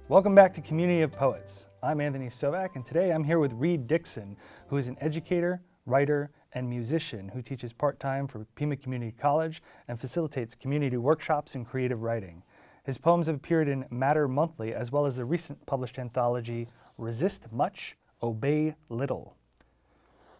Welcome back to Community of Poets. I'm Anthony Sovak, and today I'm here with Reed Dickson, who is an educator, writer, and musician who teaches part-time for Pima Community College and facilitates community workshops in creative writing. His poems have appeared in Matter Monthly, as well as the recent published anthology, Resist Much, Obey Little.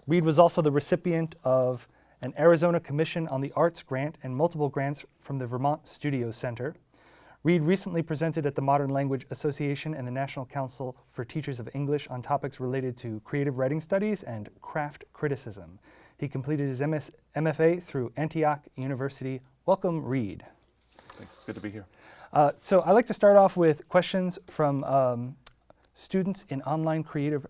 Reed was also the recipient of an Arizona Commission on the Arts grant and multiple grants from the Vermont Studio Center. Reed recently presented at the Modern Language Association and the National Council for Teachers of English on topics related to creative writing studies and craft criticism. He completed his MFA through Antioch University. Welcome, Reed. Thanks, it's good to be here. So I like to start off with questions from students in online creative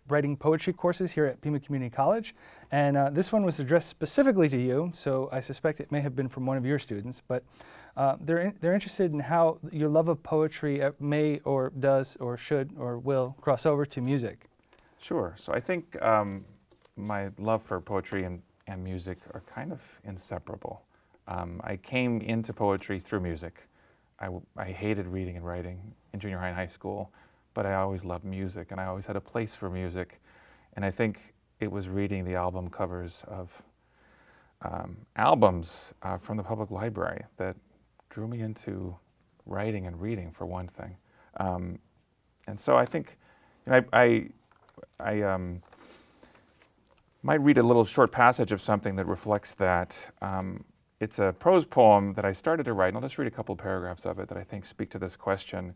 writing poetry courses here at Pima Community College. And this one was addressed specifically to you, so I suspect it may have been from one of your students, but they're interested in how your love of poetry may or does or should or will cross over to music. Sure. So I think my love for poetry and music are kind of inseparable. I came into poetry through music. I hated reading and writing in junior high and high school, but I always loved music, and I always had a place for music. And I think it was reading the album covers of albums from the public library that drew me into writing and reading, for one thing. And so I think, I might read a little short passage of something that reflects that. It's a prose poem that I started to write, and I'll just read a couple paragraphs of it that I think speak to this question.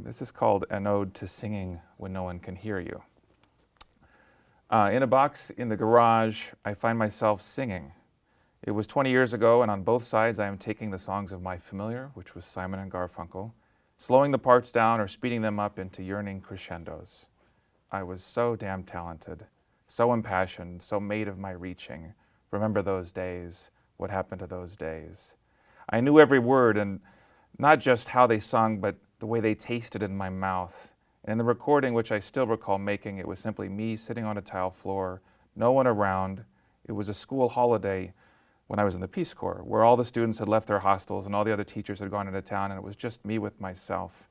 This is called An Ode to Singing When No One Can Hear You. In a box in the garage, I find myself singing. It was 20 years ago, and on both sides I am taking the songs of my familiar, which was Simon and Garfunkel, slowing the parts down or speeding them up into yearning crescendos. I was so damn talented, so impassioned, so made of my reaching. Remember those days, what happened to those days? I knew every word, and not just how they sung, but the way they tasted in my mouth. And in the recording, which I still recall making, it was simply me sitting on a tile floor, no one around. It was a school holiday when I was in the Peace Corps, where all the students had left their hostels and all the other teachers had gone into town, and it was just me with myself.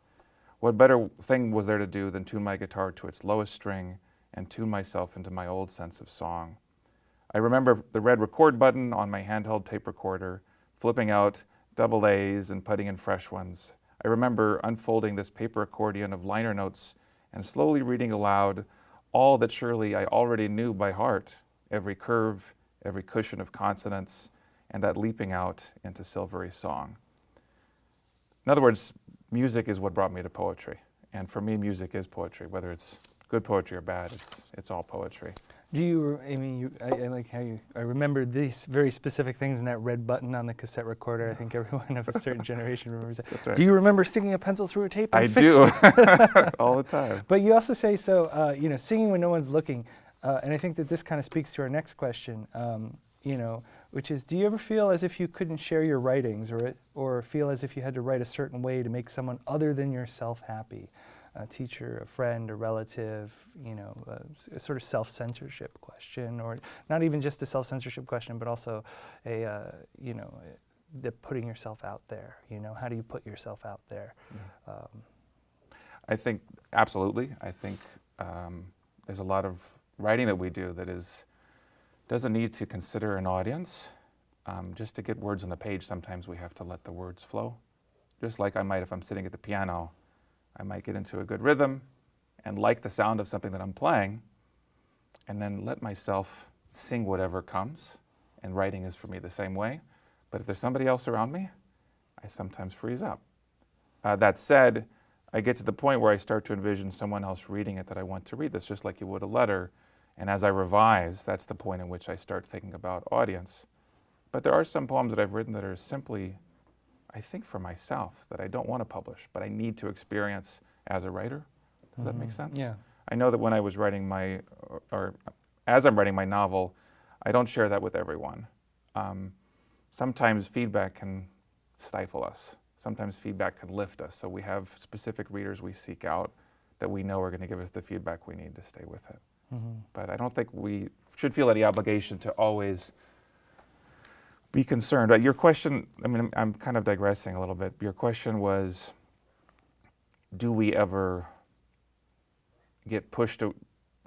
What better thing was there to do than tune my guitar to its lowest string and tune myself into my old sense of song? I remember the red record button on my handheld tape recorder, flipping out double A's and putting in fresh ones. I remember unfolding this paper accordion of liner notes and slowly reading aloud all that surely I already knew by heart, every curve, every cushion of consonants, and that leaping out into silvery song. In other words, music is what brought me to poetry. And for me, music is poetry. Whether it's good poetry or bad, it's all poetry. Do you, I like how I remember these very specific things in that red button on the cassette recorder. I think everyone of a certain generation remembers that. That's right. Do you remember sticking a pencil through a tape? I do, all the time. But you also say, singing when no one's looking, and I think that this kind of speaks to our next question, which is, do you ever feel as if you couldn't share your writings or feel as if you had to write a certain way to make someone other than yourself happy? A teacher, a friend, a relative, a sort of self-censorship question, or not even just a self-censorship question, but also the putting yourself out there. How do you put yourself out there? Yeah. I think, absolutely. I think there's a lot of writing that we do that doesn't need to consider an audience. Just to get words on the page, sometimes we have to let the words flow. Just like I might if I'm sitting at the piano, I might get into a good rhythm and like the sound of something that I'm playing, and then let myself sing whatever comes. And writing is for me the same way. But if there's somebody else around me, I sometimes freeze up. That said, I get to the point where I start to envision someone else reading it that I want to read this, just like you would a letter. And as I revise, that's the point in which I start thinking about audience. But there are some poems that I've written that are simply, I think, for myself, that I don't want to publish, but I need to experience as a writer. Does that make sense? Yeah. I know that when I was writing or as I'm writing my novel, I don't share that with everyone. Sometimes feedback can stifle us. Sometimes feedback can lift us. So we have specific readers we seek out that we know are going to give us the feedback we need to stay with it. Mm-hmm. But I don't think we should feel any obligation to always be concerned. Your question, I'm kind of digressing a little bit. Your question was, do we ever get pushed to,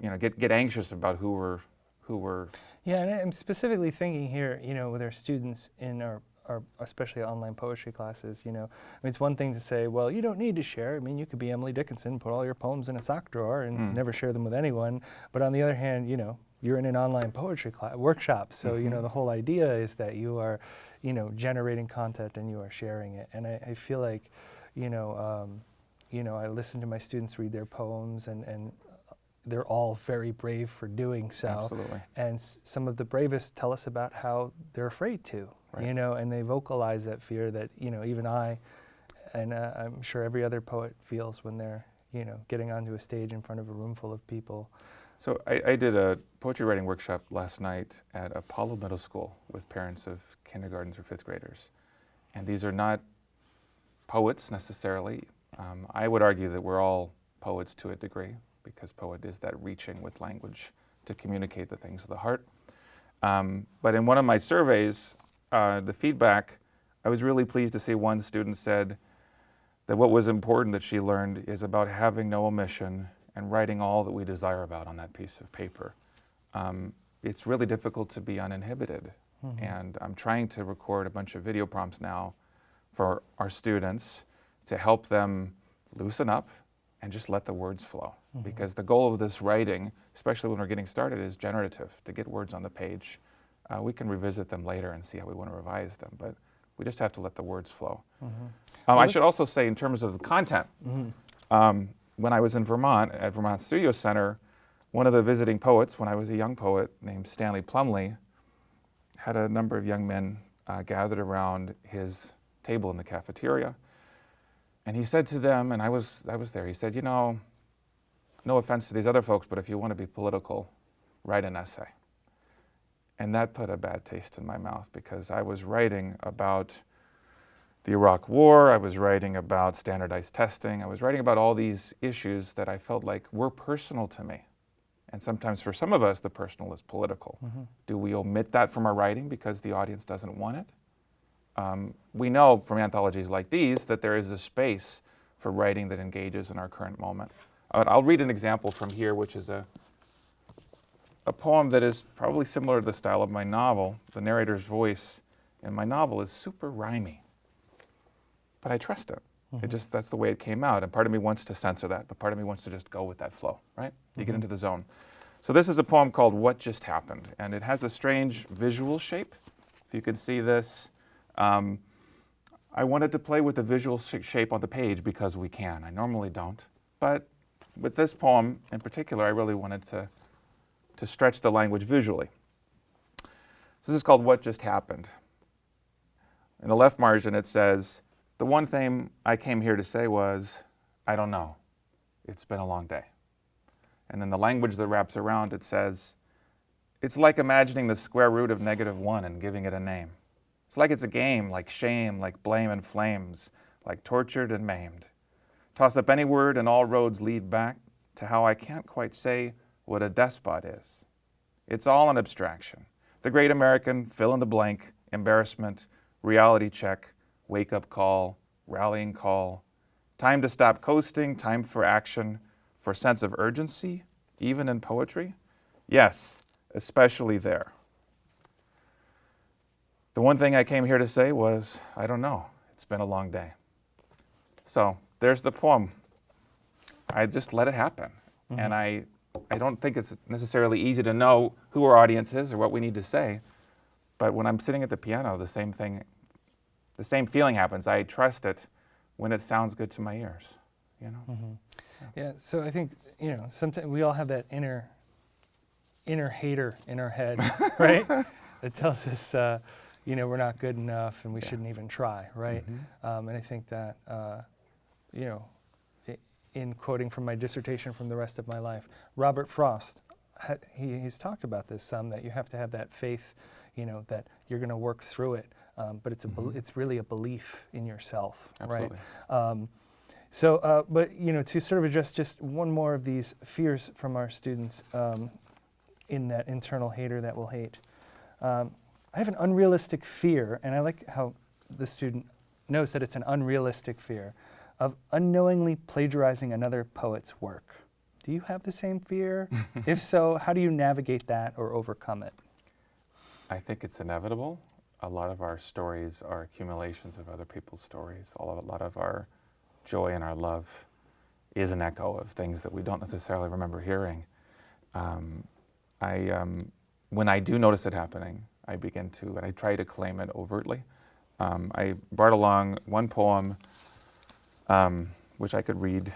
get anxious about who we're. Yeah, and I'm specifically thinking here, with our students in our especially online poetry classes, I mean, it's one thing to say, well, you don't need to share. I mean, you could be Emily Dickinson, put all your poems in a sock drawer and never share them with anyone. But on the other hand, you're in an online poetry workshop. So, the whole idea is that you are, generating content and you are sharing it. And I feel like, I listen to my students read their poems and they're all very brave for doing so. Absolutely. And some of the bravest tell us about how they're afraid to, right. And they vocalize that fear that, even I, and I'm sure every other poet feels when they're, getting onto a stage in front of a room full of people. So I did a poetry writing workshop last night at Apollo Middle School with parents of kindergarten through fifth graders. And these are not poets necessarily. I would argue that we're all poets to a degree, because poet is that reaching with language to communicate the things of the heart. But in one of my surveys, the feedback, I was really pleased to see one student said that what was important that she learned is about having no omission and writing all that we desire about on that piece of paper. It's really difficult to be uninhibited. And I'm trying to record a bunch of video prompts now for our students to help them loosen up and just let the words flow. Because the goal of this writing, especially when we're getting started, is generative, to get words on the page. We can revisit them later and see how we want to revise them, but we just have to let the words flow. I should also say, in terms of the content, when I was in Vermont, at Vermont Studio Center, one of the visiting poets, when I was a young poet named Stanley Plumley, had a number of young men gathered around his table in the cafeteria. And he said to them, and I was there, he said, no offense to these other folks, but if you want to be political, write an essay. And that put a bad taste in my mouth, because I was writing about the Iraq War, I was writing about standardized testing, I was writing about all these issues that I felt like were personal to me. And sometimes for some of us, the personal is political. Do we omit that from our writing because the audience doesn't want it? We know from anthologies like these that there is a space for writing that engages in our current moment. I'll read an example from here, which is a poem that is probably similar to the style of my novel. The narrator's voice in my novel is super rhymey, but I trust it. That's the way it came out. And part of me wants to censor that, but part of me wants to just go with that flow, right? You get into the zone. So this is a poem called What Just Happened, and it has a strange visual shape. If you can see this, I wanted to play with the visual shape on the page because we can. I normally don't, but with this poem in particular, I really wanted to stretch the language visually. So this is called What Just Happened. In the left margin it says, the one thing I came here to say was, I don't know. It's been a long day. And then the language that wraps around it says, it's like imagining the square root of -1 and giving it a name. It's like it's a game, like shame, like blame and flames, like tortured and maimed. Toss up any word and all roads lead back to how I can't quite say what a despot is. It's all an abstraction. The great American fill in the blank, embarrassment, reality check, wake-up call, rallying call, time to stop coasting, time for action, for sense of urgency, even in poetry? Yes, especially there. The one thing I came here to say was, I don't know, it's been a long day. So there's the poem. I just let it happen. And I don't think it's necessarily easy to know who our audience is or what we need to say, but when I'm sitting at the piano, the same feeling happens. I trust it when it sounds good to my ears, Yeah, so I think, sometimes we all have that inner hater in our head, right? That tells us, we're not good enough and we shouldn't even try, right? And I think that, in quoting from my dissertation from the rest of my life, Robert Frost, he's talked about this some, that you have to have that faith, that you're going to work through it, but it's really a belief in yourself, Absolutely. right? But to sort of address just one more of these fears from our students in that internal hater that will hate. I have an unrealistic fear, and I like how the student knows that it's an unrealistic fear. of unknowingly plagiarizing another poet's work. Do you have the same fear? If so, how do you navigate that or overcome it? I think it's inevitable. A lot of our stories are accumulations of other people's stories. A lot of our joy and our love is an echo of things that we don't necessarily remember hearing. When I do notice it happening, I try to claim it overtly. I brought along one poem, which I could read,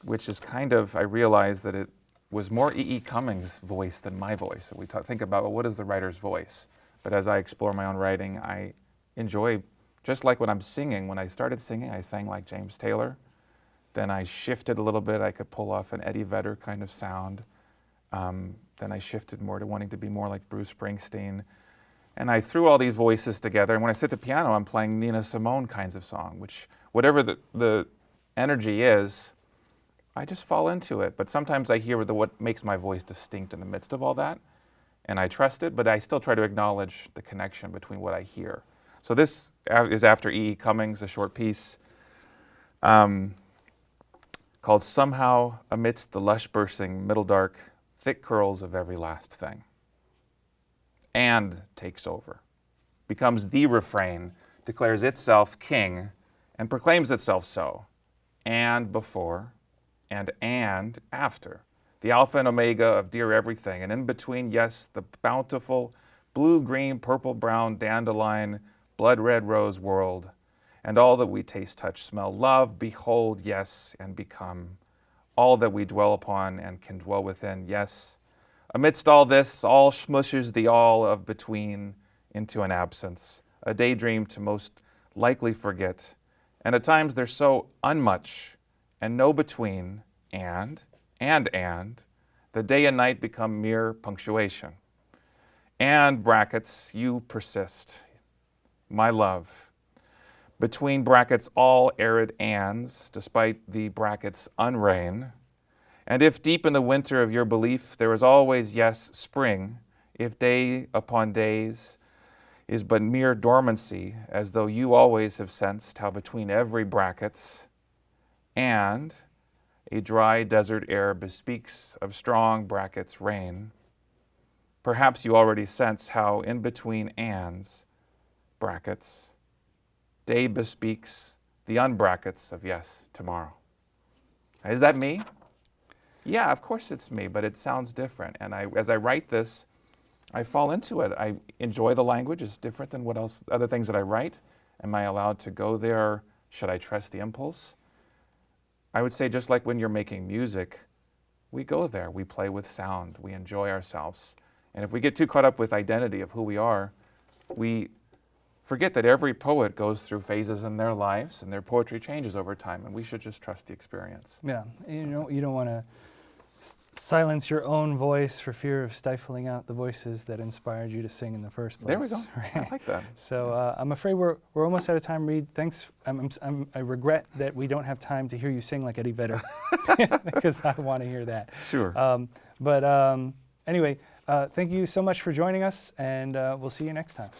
which is I realized that it was more E.E. Cummings' voice than my voice. We think about, well, what is the writer's voice? But as I explore my own writing, I enjoy, just like when I'm singing, when I started singing, I sang like James Taylor. Then I shifted a little bit. I could pull off an Eddie Vedder kind of sound. Then I shifted more to wanting to be more like Bruce Springsteen. And I threw all these voices together. And when I sit at the piano, I'm playing Nina Simone kinds of song, which whatever the energy is, I just fall into it. But sometimes I hear what makes my voice distinct in the midst of all that. And I trust it, but I still try to acknowledge the connection between what I hear. So this is after E.E. Cummings, a short piece called Somehow Amidst the Lush Bursting Middle Dark Thick Curls of Every Last Thing. And takes over, becomes the refrain, declares itself king, and proclaims itself so. And before, and after. The alpha and omega of dear everything, and in between, yes, the bountiful blue, green, purple, brown, dandelion, blood red rose world, and all that we taste, touch, smell, love, behold, yes, and become, all that we dwell upon and can dwell within, yes. Amidst all this, all smushes the all of between into an absence, a daydream to most likely forget, and at times there's so unmuch and no between, and, the day and night become mere punctuation. And brackets, you persist, my love. Between brackets, all arid ands, despite the brackets unrain. And if deep in the winter of your belief there is always, yes, spring, if day upon days is but mere dormancy, as though you always have sensed how between every brackets and a dry desert air bespeaks of strong brackets rain. Perhaps you already sense how in between ands, brackets, day bespeaks the unbrackets of yes, tomorrow. Is that me? Yeah, of course it's me, but it sounds different. And as I write this, I fall into it. I enjoy the language. It's different than other things that I write. Am I allowed to go there? Should I trust the impulse? I would say just like when you're making music, we go there, we play with sound, we enjoy ourselves. And if we get too caught up with identity of who we are, we forget that every poet goes through phases in their lives and their poetry changes over time, and we should just trust the experience. Yeah, you don't want to silence your own voice for fear of stifling out the voices that inspired you to sing in the first place. There we go. Right? I like that. So I'm afraid we're almost out of time, Reed. Thanks. I regret that we don't have time to hear you sing like Eddie Vedder because I want to hear that. Sure. But anyway, thank you so much for joining us, and we'll see you next time.